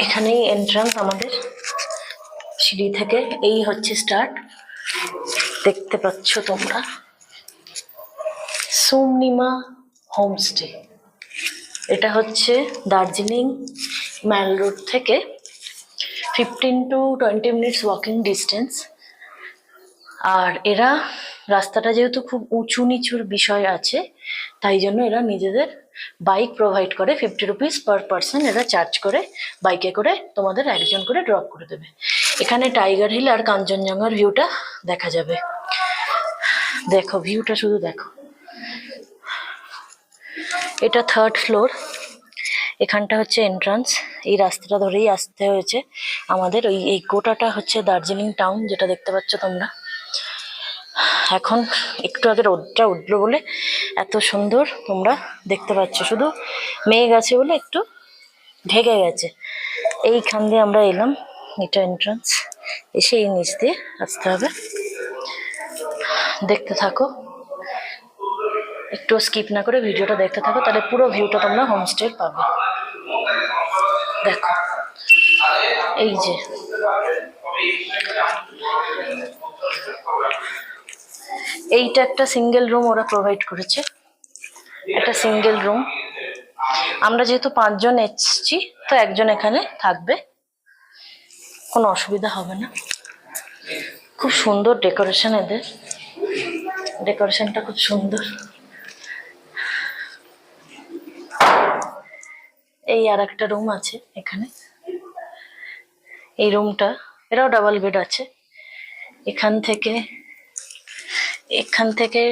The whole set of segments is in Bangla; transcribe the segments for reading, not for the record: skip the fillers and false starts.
এখানেই এন্ট্রান্স আমাদের সিঁড়ি থেকে। এই হচ্ছে স্টার্ট, দেখতে পাচ্ছ তোমরা, সুমনিমা হোমস্টে। এটা হচ্ছে দার্জিলিং ম্যাল রোড থেকে 15 to 20 মিনিটস ওয়াকিং ডিস্টেন্স। আর এরা রাস্তাটা যেহেতু খুব উঁচু নিচুর বিষয় আছে, তাই জন্য এরা নিজেদের বাইক প্রোভাইড করে। 50 রুপিস পার পার্সন এরা চার্জ করে, বাইকে করে তোমাদের একজন করে ড্রপ করে দেবে। এখানে টাইগার হিল আর কাঞ্চনজঙ্ঘার ভিউটা দেখা যাবে। দেখো ভিউটা, শুধু দেখো। এটা 3rd ফ্লোর। এখানটা হচ্ছে এন্ট্রান্স। এই রাস্তাটা ধরেই আসতে হয়েছে আমাদের। এই গোটাটা হচ্ছে দার্জিলিং টাউন, যেটা দেখতে পাচ্ছ তোমরা। এখন একটু আগে রোদটা উঠলো বলে এত সুন্দর তোমরা দেখতে পাচ্ছ, শুধু মেঘ আছে বলে একটু ঢেকে গেছে। এইখান দিয়ে আমরা এলাম, এটা এন্ট্রান্স। এসে এই নিচ দিয়ে আসতে হবে। দেখতে থাকো, একটু স্কিপ না করে ভিডিওটা দেখতে থাকো, তাহলে পুরো ভিউটা তোমরা হোমস্টে পাবে। দেখো এই যে এইটা একটা সিঙ্গেল রুম ওরা প্রোভাইড করেছে, একটা সিঙ্গেল রুম। আমরা যেহেতু 5 জন এসেছি, তো একজন এখানে থাকবে, কোনো অসুবিধা হবে না। খুব সুন্দর ডেকোরেশন এদের, ডেকোরেশনটা খুব সুন্দর। এই আর একটা রুম আছে এখানে, এই রুমটা, এরাও ডাবল বেড আছে। এখান থেকে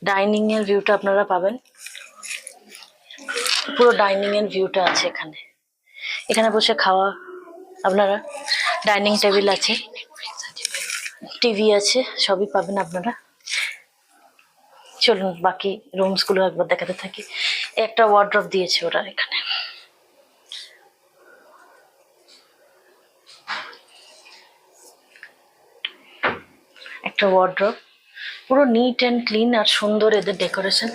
ডাইনিং এর ভিউটা আপনারা পাবেন। পুরো ডাইনিং এর ভিউটা আছে এখানে। এখানে বসে খাওয়া, আপনারা ডাইনিং টেবিল আছে, টিভি আছে, সবই পাবেন আপনারা। চলুন বাকি রুমস গুলো একবার দেখাতে থাকি। একটা ওয়ার্ড্রপ দিয়েছে ওরা এখানে। একটা ওয়ার্ড্রপ, পুরো নিট অ্যান্ড ক্লিন আর সুন্দর এদের ডেকোরেশন।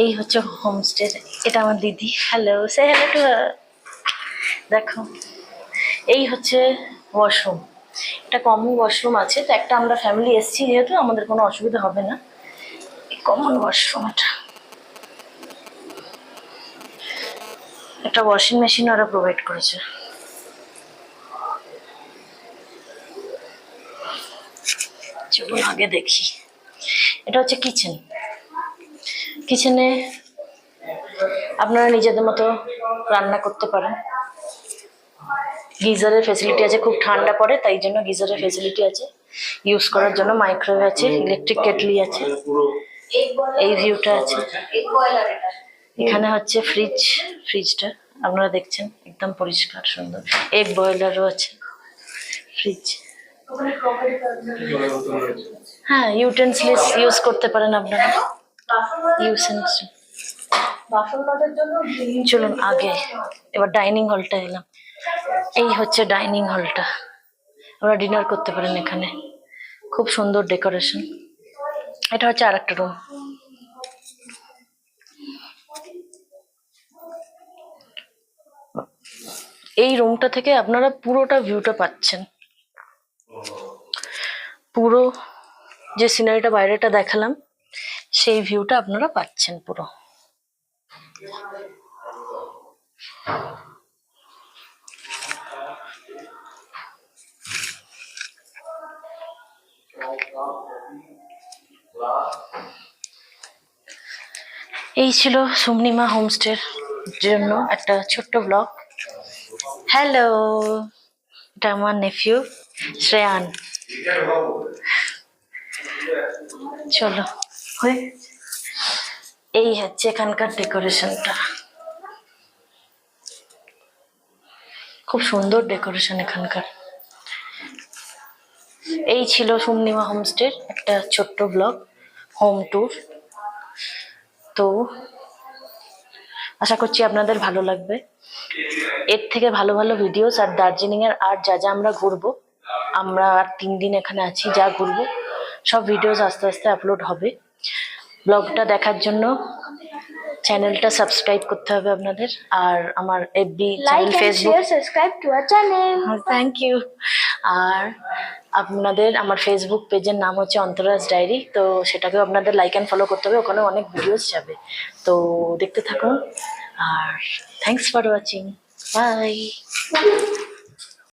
এই হচ্ছে হোমস্টে। এটা আমার দিদি। হ্যালো, সে হ্যালো টু। দেখো এই হচ্ছে ওয়াশরুম। এটা কমন ওয়াশরুম আছে, তো একটা আমরা ফ্যামিলি এসেছি যেহেতু আমাদের কোনো অসুবিধা হবে না। কমন ওয়াশরুম এটা। একটা ওয়াশিং মেশিন ওরা প্রোভাইড করেছে। চলুন আগে দেখি। এটা হচ্ছে কিচেন। কিচেনে আপনারা নিজেদের মতো রান্না করতে পারেন। গিজারের ফেসিলিটি আছে, খুব ঠান্ডা পড়ে তাই জন্য গিজারের ফেসিলিটি আছে ইউজ করার জন্য। মাইক্রোওয়েভ আছে, ইলেকট্রিক কেটলি আছে। এই ভিউটা আছে। এখানে হচ্ছে ফ্রিজটা আপনারা দেখছেন, একদম পরিষ্কার সুন্দর। এগ বয়লারও আছে, ফ্রিজ। হ্যাঁ, ইউটেন্সিলস ইউজ করতে পারেন আপনারা। চলুন আগে, এবার ডাইনিং হলটা এলাম। এই হচ্ছে ডাইনিং হলটা, আপনারা ডিনার করতে পারেন এখানে। খুব সুন্দর ডেকোরেশন। এটা হচ্ছে আর একটা রুম। এই রুমটা থেকে আপনারা পুরোটা ভিউটা পাচ্ছেন। পুরো যে সিনারিটা বাইরেটা দেখালাম, সেই ভিউটা আপনারা পাচ্ছেন পুরো। এই ছিল সুমনিমা হোমস্টের জন্য একটা ছোট্ট ব্লগ। হ্যালো, এটা আমার নেফিউ শ্রেয়ান। চলো হয়ে, এই হচ্ছে এখানকার ডেকোরেশনটা। খুব সুন্দর ডেকোরেশন এখানকার। এই ছিল সুমনিমা হোমস্টের একটা ছোট্ট ব্লগ, হোম ট্যুর। তো আশা করছি আপনাদের ভালো লাগবে। এর থেকে ভালো ভালো ভিডিওস আর দার্জিলিং এর আর যা যা আমরা ঘুরবো, আমরা আর 3 দিন এখানে আছি, যা ঘুরবো সব ভিডিওস আস্তে আস্তে আপলোড হবে। ব্লগটা দেখার জন্য চ্যানেলটা সাবস্ক্রাইব করতে হবে আপনাদের, আর আমার FB channel, Facebook, subscribe to our channel. Thank you. আর আপনাদের আমার ফেসবুক পেজের নাম হচ্ছে অন্তরাজ ডায়েরি, তো সেটাকেও আপনাদের লাইক অ্যান্ড ফলো করতে হবে, ওখানে অনেক ভিডিওস যাবে, তো দেখতে থাকুন। আর থ্যাংকস ফর ওয়াচিং, বাই।